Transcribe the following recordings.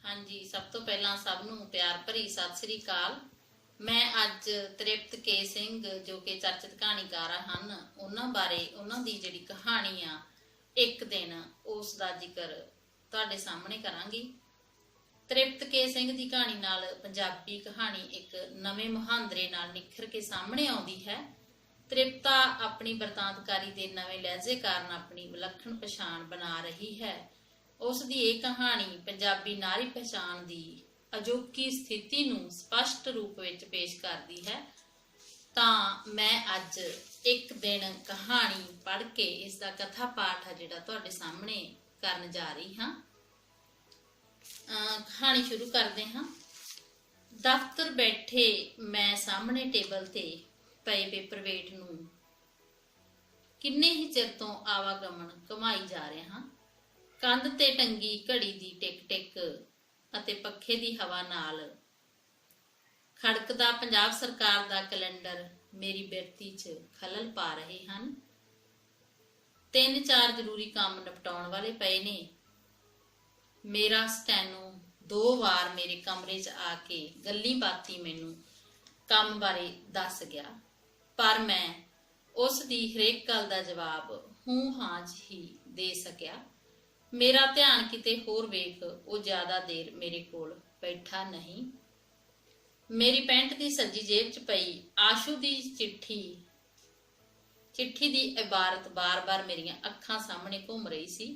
हाँ जी, सब तो पहला सब नूं प्यार भरी सत श्री अकाल। मैं अज तृप्त के सिंह जो कि चर्चित कहानीकार ਹਨ ਉਹਨਾਂ ਬਾਰੇ ਉਹਨਾਂ ਦੀ ਜਿਹੜੀ ਕਹਾਣੀ ਆ ਇੱਕ ਦਿਨ ਉਸ ਦਾ ਜ਼ਿਕਰ ਤੁਹਾਡੇ ਸਾਹਮਣੇ ਕਰਾਂਗੀ। ਤ੍ਰਿਪਤ ਕੇ ਸਿੰਘ ਦੀ ਕਹਾਣੀ ਨਾਲ ਪੰਜਾਬੀ ਕਹਾਣੀ ਇੱਕ ਨਵੇਂ ਮੁਹਾਂਦਰੇ ਨਾਲ ਨਿਖਰ ਕੇ ਸਾਹਮਣੇ ਆਉਂਦੀ ਹੈ। ਤ੍ਰਿਪਤਾ ਆਪਣੀ ਬਰਤਾਂਤਕਾਰੀ ਦੇ ਨਵੇਂ ਲਹਿਜੇ ਕਾਰਨ ਆਪਣੀ ਵਿਲੱਖਣ ਪਛਾਣ ਬਣਾ ਰਹੀ ਹੈ। ਉਸ ਦੀ ਇਹ ਕਹਾਣੀ ਪੰਜਾਬੀ ਨਾਰੀ ਪਛਾਣ ਦੀ ਅਜੋਕੀ ਸਥਿਤੀ ਨੂੰ ਸਪਸ਼ਟ ਰੂਪ ਵਿੱਚ ਪੇਸ਼ ਕਰਦੀ ਹੈ। ਤਾਂ ਮੈਂ ਅੱਜ ਇੱਕ ਦਿਨ ਕਹਾਣੀ ਪੜ੍ਹ ਕੇ ਇਸ ਦਾ ਕਥਾ ਪਾਠ ਹੈ ਜਿਹੜਾ ਤੁਹਾਡੇ ਸਾਹਮਣੇ ਕਰਨ ਜਾ ਰਹੀ ਹਾਂ। ਕਹਾਣੀ ਸ਼ੁਰੂ ਕਰਦੇ ਹਾਂ। ਦਫ਼ਤਰ ਬੈਠੇ ਮੈਂ ਸਾਹਮਣੇ ਟੇਬਲ ਤੇ ਪਏ ਪੇਪਰਵੇਟ ਨੂੰ ਕਿੰਨੇ ਹੀ ਚਿਰ ਤੋਂ ਆਵਾਗਮਨ ਕਮਾਈ ਜਾ ਰਿਹਾ ਹਾਂ। ਕੰਧ ਤੇ ਟੰਗੀ ਘੜੀ ਦੀ ਟਿਕ ਟਿਕ ਅਤੇ ਪੱਖੇ ਦੀ ਹਵਾ ਨਾਲ ਖੜਕਦਾ ਪੰਜਾਬ ਸਰਕਾਰ ਦਾ ਕੈਲੰਡਰ ਮੇਰੀ ਬਿਰਤੀ 'ਚ ਖਲਲ ਪਾ ਰਹੇ ਹਨ। 3-4 ਜ਼ਰੂਰੀ ਕੰਮ ਨਿਪਟਾਉਣ ਵਾਲੇ ਪਏ ਨੇ। ਮੇਰਾ ਸਟੈਨੋ 2 ਵਾਰ ਮੇਰੇ ਕਮਰੇ 'ਚ ਆ ਕੇ ਗੱਲੀ ਬਾਤੀ ਮੈਨੂੰ ਕੰਮ ਬਾਰੇ ਦੱਸ ਗਿਆ, ਪਰ ਮੈਂ ਉਸ ਦੀ ਹਰੇਕ ਗੱਲ ਦਾ ਜਵਾਬ ਹੂੰ ਹਾਂ 'ਚ ਹੀ ਦੇ ਸਕਿਆ। ਮੇਰਾ ਧਿਆਨ ਕਿਤੇ ਹੋਰ ਵੇਖ ਉਹ ਜ਼ਿਆਦਾ ਦੇਰ ਮੇਰੇ ਕੋਲ ਬੈਠਾ ਨਹੀਂ। ਮੇਰੀ ਪੈਂਟ ਦੀ ਸੱਜੀ ਜੇਬ 'ਚ ਪਈ ਆਸ਼ੂ ਦੀ ਚਿੱਠੀ ਦੀ ਇਬਾਰਤ ਬਾਰ-ਬਾਰ ਮੇਰੀਆਂ ਅੱਖਾਂ ਸਾਹਮਣੇ ਘੁੰਮ ਰਹੀ ਸੀ।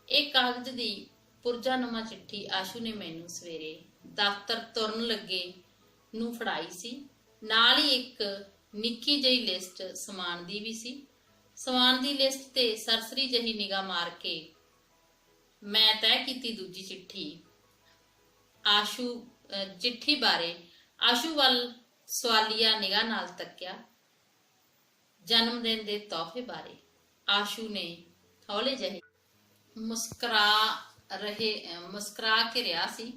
ਇਹ ਕਾਗਜ਼ ਦੀ ਪੁਰਜਾਨੁਮਾ ਚਿੱਠੀ ਆਸ਼ੂ ਨੇ ਮੈਨੂੰ ਸਵੇਰੇ ਦਫ਼ਤਰ ਤੁਰਨ ਲੱਗੇ ਨੂੰ ਫੜਾਈ ਸੀ। ਨਾਲ ਹੀ ਇੱਕ ਨਿੱਕੀ ਜਿਹੀ ਲਿਸਟ ਸਮਾਨ ਦੀ ਵੀ ਸੀ। ਸਮਾਨ ਦੀ ਲਿਸਟ ਤੇ ਸਰਸਰੀ ਜਿਹੀ ਨਿਗਾਹ ਮਾਰ ਕੇ ਮੈਂ ਤੈਅ ਕੀਤੀ ਦੂਜੀ ਚਿੱਠੀ ਬਾਰੇ ਆਸ਼ੂ ਵੱਲ ਸਵਾਲੀਆ ਨਿਗਾਹ ਨਾਲ ਤੱਕਿਆ। ਜਨਮ ਦਿਨ ਦੇ ਤੋਹਫੇ ਬਾਰੇ ਆਸ਼ੂ ਨੇ ਹੌਲੇ ਜਿਹੇ ਮੁਸਕਰਾ ਕੇ ਰਿਹਾ ਸੀ।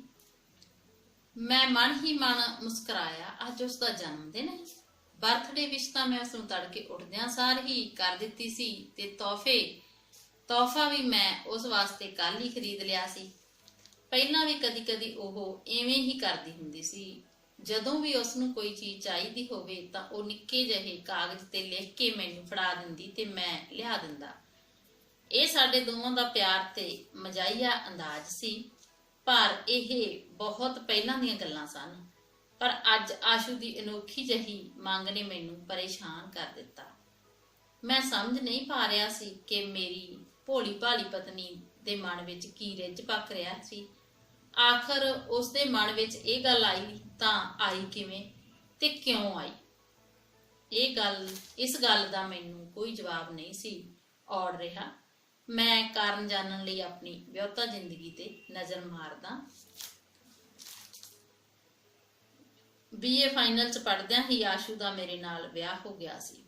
ਮੈਂ ਮਨ ਹੀ ਮਨ ਮੁਸਕਰਾਇਆ। ਅੱਜ ਉਸ ਦਾ ਜਨਮ ਦਿਨ ਹੈ। ਬਰਥਡੇ ਵਿਸ਼ ਤਾਂ ਮੈਂ ਉਸਨੂੰ ਤੜਕੇ ਉੱਠਦਿਆਂ ਸਾਰ ਹੀ ਕਰ ਦਿੱਤੀ ਸੀ ਤੇ ਤੋਹਫਾ ਵੀ ਮੈਂ ਉਸ ਵਾਸਤੇ ਕੱਲ ਹੀ ਖਰੀਦ ਲਿਆ ਸੀ। ਪਹਿਲਾਂ ਵੀ ਕਦੀ-ਕਦੀ ਉਹ ਐਵੇਂ ਹੀ ਕਰਦੀ ਹੁੰਦੀ ਸੀ। ਜਦੋਂ ਵੀ ਉਸਨੂੰ ਕੋਈ ਚੀਜ਼ ਚਾਹੀਦੀ ਹੋਵੇ ਤਾਂ ਉਹ ਨਿੱਕੇ ਜਿਹੇ ਕਾਗਜ਼ ਤੇ ਲਿਖ ਕੇ ਮੈਨੂੰ ਫੜਾ ਦਿੰਦੀ ਤੇ ਮੈਂ ਲਿਆ ਦਿੰਦਾ। ਇਹ ਸਾਡੇ ਦੋਵਾਂ ਦਾ ਪਿਆਰ ਤੇ ਮਜ਼ਾਹੀਆ ਅੰਦਾਜ਼ ਸੀ, ਪਰ ਇਹ ਬਹੁਤ ਪਹਿਲਾਂ ਦੀਆਂ ਗੱਲਾਂ ਸਨ। ਪਰ ਅੱਜ ਆਸ਼ੂ ਦੀ ਅਨੋਖੀ ਜਿਹੀ ਮੰਗ ਨੇ ਮੈਨੂੰ ਪਰੇਸ਼ਾਨ ਕਰ ਦਿੱਤਾ। ਮੈਂ ਸਮਝ ਨਹੀਂ ਪਾ ਰਿਹਾ ਸੀ ਕਿ ਮੇਰੀ ਭੋਲੀ ਭਾਲੀ ਪਤਨੀ ਦੇ ਮਨ ਵਿੱਚ ਕੀ ਰਿੱਝ ਪੱਕ ਰਿਹਾ ਸੀ। ਆਖਰ ਉਸ ਦੇ ਮਨ ਵਿੱਚ ਇਹ ਗੱਲ ਆਈ ਤਾਂ ਆਈ ਕਿਵੇਂ ਤੇ ਕਿਉਂ ਆਈ? ਇਸ ਗੱਲ ਦਾ ਮੈਨੂੰ ਕੋਈ ਜਵਾਬ ਨਹੀਂ ਸੀ ਔੜ ਰਿਹਾ। ਮੈਂ ਕਾਰਨ ਜਾਣਨ ਲਈ ਆਪਣੀ ਵਿਆਹੁਤਾ ਜ਼ਿੰਦਗੀ ਤੇ ਨਜ਼ਰ ਮਾਰਦਾ। BA ਫਾਈਨਲ 'ਚ ਪੜ੍ਹਦਿਆਂ ਹੀ ਆਸ਼ੂ ਦਾ ਮੇਰੇ ਨਾਲ ਵਿਆਹ ਹੋ ਗਿਆ ਸੀ।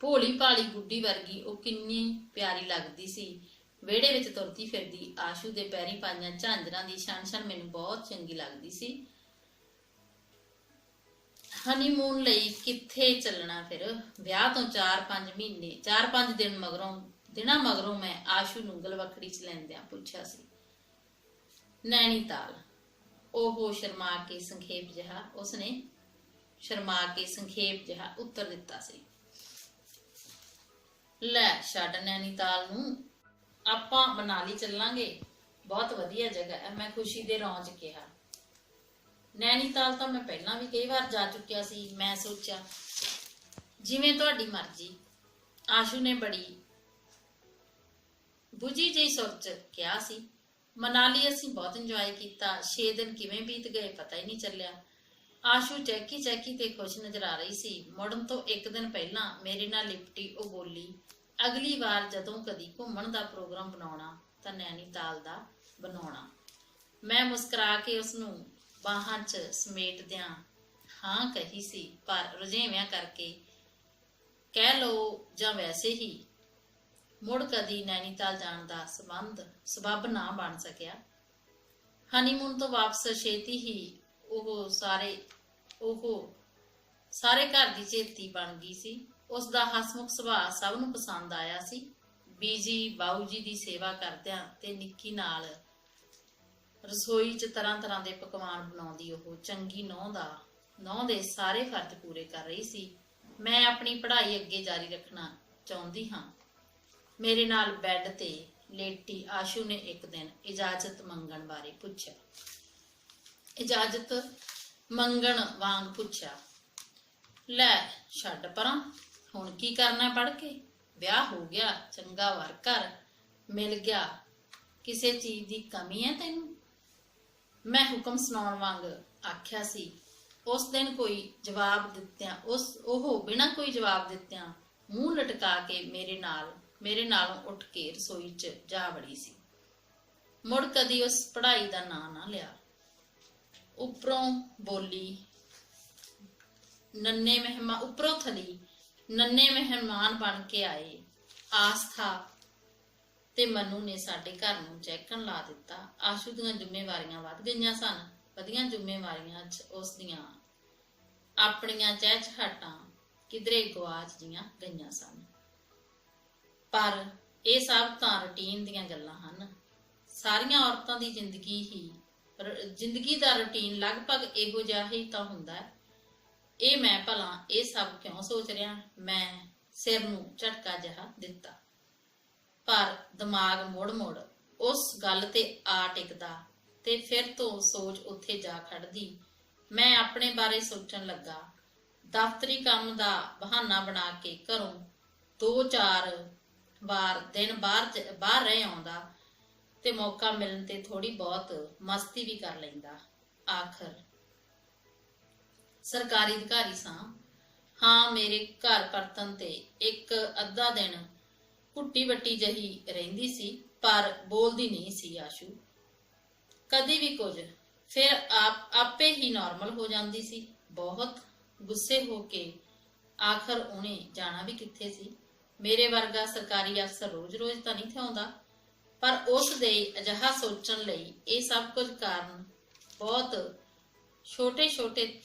ਭੋਲੀ ਭਾਲੀ ਗੁੱਡੀ ਵਰਗੀ ਉਹ ਕਿੰਨੀ ਪਿਆਰੀ ਲੱਗਦੀ ਸੀ। ਵਿਹੜੇ ਵਿੱਚ ਤੁਰਦੀ ਫਿਰਦੀ ਆਸ਼ੂ ਦੇ ਪੈਰੀਂ ਪਾਈਆਂ ਝਾਂਜਰਾਂ ਦੀ ਛਣ-ਛਣ ਮੈਨੂੰ ਬਹੁਤ ਚੰਗੀ ਲੱਗਦੀ ਸੀ। ਹਨੀਮੂਨ ਲਈ ਕਿੱਥੇ ਚੱਲਣਾ ਫਿਰ? ਵਿਆਹ ਤੋਂ 4-5 ਦਿਨਾਂ ਮਗਰੋਂ ਮੈਂ ਆਸ਼ੂ ਨੂੰ ਗਲਵੱਕੜੀ 'ਚ ਲੈਂਦਿਆਂ ਪੁੱਛਿਆ ਸੀ। ਨੈਣੀਤਾਲ। ਉਹ ਸ਼ਰਮਾ ਕੇ ਸੰਖੇਪ ਜਿਹਾ ਉੱਤਰ ਦਿੱਤਾ ਸੀ। ਲੈ ਛੱਡ ਨੈਣੀਤਾਲ ਨੂੰ, ਆਪਾਂ ਮਨਾਲੀ ਚੱਲਾਂਗੇ, ਬਹੁਤ ਵਧੀਆ ਜਗ੍ਹਾ ਹੈ, ਮੈਂ ਖੁਸ਼ੀ ਦੇ ਰੌਂ 'ਚ ਕਿਹਾ। ਨੈਣੀਤਾਲ ਤਾਂ ਮੈਂ ਪਹਿਲਾਂ ਵੀ ਕਈ ਵਾਰ ਜਾ ਚੁੱਕਿਆ ਸੀ। ਮੈਂ ਸੋਚਿਆ ਜਿਵੇਂ ਤੁਹਾਡੀ ਮਰਜ਼ੀ। ਆਸ਼ੂ ਨੇ ਬੜੀ ਬੁਝੀ ਜਿਹੀ ਸੁਰ 'ਚ ਕਿਹਾ ਸੀ। ਮਨਾਲੀ ਅਸੀਂ ਬਹੁਤ ਇੰਜੋਏ ਕੀਤਾ। 6 ਦਿਨ ਕਿਵੇਂ ਬੀਤ ਗਏ ਪਤਾ ਹੀ ਨਹੀਂ ਚੱਲਿਆ। ਆਸ਼ੂ ਚਹਿਕੀ ਤੇ ਖੁਸ਼ ਨਜ਼ਰ ਆ ਰਹੀ ਸੀ। ਮੁੜਨ ਤੋਂ ਇੱਕ ਦਿਨ ਪਹਿਲਾਂ ਮੇਰੇ ਨਾਲ ਲਿਪਟੀ ਉਹ ਬੋਲੀ, ਅਗਲੀ ਵਾਰ ਜਦੋਂ ਕਦੀ ਘੁੰਮਣ ਦਾ ਪ੍ਰੋਗਰਾਮ ਬਣਾਉਣਾ ਤਾਂ ਨੈਣੀਤਾਲ ਦਾ ਬਣਾਉਣਾ। ਮੈਂ ਮੁਸਕਰਾ ਕੇ ਉਸਨੂੰ ਬਾਹਾਂ 'ਚ ਸਮੇਟਦਿਆਂ ਹਾਂ ਕਹੀ ਸੀ, ਪਰ ਰੁਝੇਵਿਆਂ ਕਰਕੇ ਕਹਿ ਲਓ ਜਾਂ ਵੈਸੇ ਹੀ ਮੁੜ ਕਦੀ ਨੈਣੀਤਾਲ ਜਾਣ ਦਾ ਸਬੱਬ ਨਾ ਬਣ ਸਕਿਆ। ਹਨੀਮੂਨ ਤੋਂ ਵਾਪਸ ਛੇਤੀ ਹੀ ਉਹ ਸਾਰੇ ਘਰ ਦੀ ਚੇਤੀ ਬਣ ਗਈ ਸੀ। ਉਸ ਦਾ ਹਸਮੁਖ ਸੁਭਾਅ ਸਭ ਨੂੰ ਪਸੰਦ ਆਇਆ ਸੀ। ਬੀਜੀ ਬਾਊ ਜੀ ਦੀ ਸੇਵਾ ਕਰਦਿਆਂ ਤੇ ਨਿੱਕੀ ਨਾਲ ਰਸੋਈ 'ਚ ਤਰ੍ਹਾਂ ਤਰ੍ਹਾਂ ਦੇ ਪਕਵਾਨ ਬਣਾਉਂਦੀ ਉਹ ਚੰਗੀ ਨਹੁੰ ਦੇ ਸਾਰੇ ਫਰਜ਼ ਪੂਰੇ ਕਰ ਰਹੀ ਸੀ। ਮੈਂ ਆਪਣੀ ਪੜ੍ਹਾਈ ਅੱਗੇ ਜਾਰੀ ਰੱਖਣਾ ਚਾਹੁੰਦੀ ਹਾਂ। ਮੇਰੇ ਨਾਲ ਬੈੱਡ ਤੇ ਲੇਟੀ ਆਸ਼ੂ ਨੇ ਇੱਕ ਦਿਨ ਇਜਾਜ਼ਤ ਮੰਗਣ ਬਾਰੇ ਪੁੱਛਿਆ। ਇਜਾਜ਼ਤ ਮੰਗਣ ਵਾਂਗ ਪੁੱਛਿਆ, ਲੈ ਛੱਡ ਪਰਾਂ, ਹੁਣ ਕੀ ਕਰਨਾ ਪੜ੍ਹ ਕੇ? ਵਿਆਹ ਹੋ ਗਿਆ, ਚੰਗਾ ਵਰ ਘਰ ਮਿਲ ਗਿਆ, ਕਿਸੇ ਚੀਜ਼ ਦੀ ਕਮੀ ਹੈ ਤੈਨੂੰ? ਮੈਂ ਹੁਕਮ ਸੁਣਾਉਣ ਵਾਂਗ ਆਖਿਆ ਸੀ। ਉਸ ਦਿਨ ਕੋਈ ਜਵਾਬ ਦਿੱਤਿਆਂ ਉਹ ਬਿਨਾਂ ਕੋਈ ਜਵਾਬ ਦਿੱਤਿਆਂ ਮੂੰਹ ਲਟਕਾ ਕੇ ਮੇਰੇ ਨਾਲੋਂ ਉੱਠ ਕੇ ਰਸੋਈ 'ਚ ਜਾ ਵੜੀ ਸੀ। ਮੁੜ ਕਦੀ ਉਸ ਪੜ੍ਹਾਈ ਦਾ ਨਾਂ ਨਾ ਲਿਆ। ਉੱਪਰੋਂ ਥਲੀ ਨੰਨੇ ਮਹਿਮਾਨ ਬਣ ਕੇ ਆਏ। ਆਸਥਾ ਤੇ ਮਨੂ ਨੇ ਸਾਡੇ ਘਰ ਨੂੰ ਚਹਿਕਣ ਲਾ ਦਿੱਤਾ। ਆਸ਼ੂ ਦੀਆਂ ਜ਼ਿੰਮੇਵਾਰੀਆਂ ਵੱਧ ਗਈਆਂ ਸਨ। ਵਧੀਆਂ ਜ਼ਿੰਮੇਵਾਰੀਆਂ 'ਚ ਉਸ ਦੀਆਂ ਆਪਣੀਆਂ ਚਹਿਚਹਾਟਾਂ ਕਿਧਰੇ ਗਵਾਚ ਜੀਆਂ ਗਈਆਂ ਸਨ। ਪਰ ਇਹ ਸਭ ਤਾਂ ਰੁਟੀਨ ਦੀਆਂ ਗੱਲਾਂ ਹਨ। ਸਾਰੀਆਂ ਔਰਤਾਂ ਦੀ ਜ਼ਿੰਦਗੀ ਦਾ ਰੁਟੀਨ ਲਗਭਗ ਇਹੋ ਜਿਹਾ ਹੀ ਤਾਂ ਹੁੰਦਾ ਹੈ। ਇਹ ਮੈਂ ਭਲਾ ਇਹ ਸਭ ਕਿਉਂ ਸੋਚ ਰਿਹਾ? ਮੈਂ ਸਿਰ ਨੂੰ ਝਟਕਾ ਜਿਹਾ ਦਿੱਤਾ, ਪਰ ਦਿਮਾਗ ਮੁੜ ਉਸ ਗੱਲ ਤੇ ਆ ਟਿਕਦਾ ਤੇ ਫਿਰ ਤੋਂ ਸੋਚ ਉੱਥੇ ਜਾ ਖੜਦੀ। ਮੈਂ ਆਪਣੇ ਬਾਰੇ ਸੋਚਣ ਲੱਗਾ। ਦਫ਼ਤਰੀ ਕੰਮ ਦਾ ਬਹਾਨਾ ਬਣਾ ਕੇ ਘਰੋਂ 2-4 ਵਾਰ ਦਿਨ ਬਾਹਰ ਰਹਿ ਆਉਂਦਾ ਤੇ ਮੌਕਾ ਮਿਲਣ ਤੇ ਥੋੜੀ ਬਹੁਤ ਮਸਤੀ ਵੀ ਕਰ ਲੈਂਦਾ। ਆਖਰ ਸਰਕਾਰੀ ਅਧਿਕਾਰੀ ਸਾਂ। ਹਾਂ, ਮੇਰੇ ਘਰ ਪਰਤਣ ਤੇ ਇੱਕ ਅੱਧਾ ਦਿਨ ਘੁੱਟੀ ਵੱਟੀ ਜਹੀ ਰਹਿੰਦੀ ਸੀ, ਪਰ ਬੋਲਦੀ ਨਹੀਂ ਸੀ ਆਸ਼ੂ ਕਦੀ ਵੀ ਕੁਝ। ਫਿਰ ਆਪੇ ਹੀ ਨਾਰਮਲ ਹੋ ਜਾਂਦੀ ਸੀ। ਬਹੁਤ ਗੁੱਸੇ ਹੋ ਕੇ ਆਖਰ ਉਹਨੇ ਜਾਣਾ ਵੀ ਕਿੱਥੇ ਸੀ? ਮੇਰੇ ਵਰਗਾ ਸਰਕਾਰੀ ਅਫਸਰ ਰੋਜ਼-ਰੋਜ਼ ਤਾਂ ਨਹੀਂ ਥਿਆਉਂਦਾ। ਪਰ ਉਸ ਦੇ ਅਜਿਹਾ ਸੋਚਣ ਲਈ ਇਹ ਸਭ ਕੁਝ ਕਾਰਨ ਬਹੁਤ ਛੋਟੇ-ਛੋਟੇ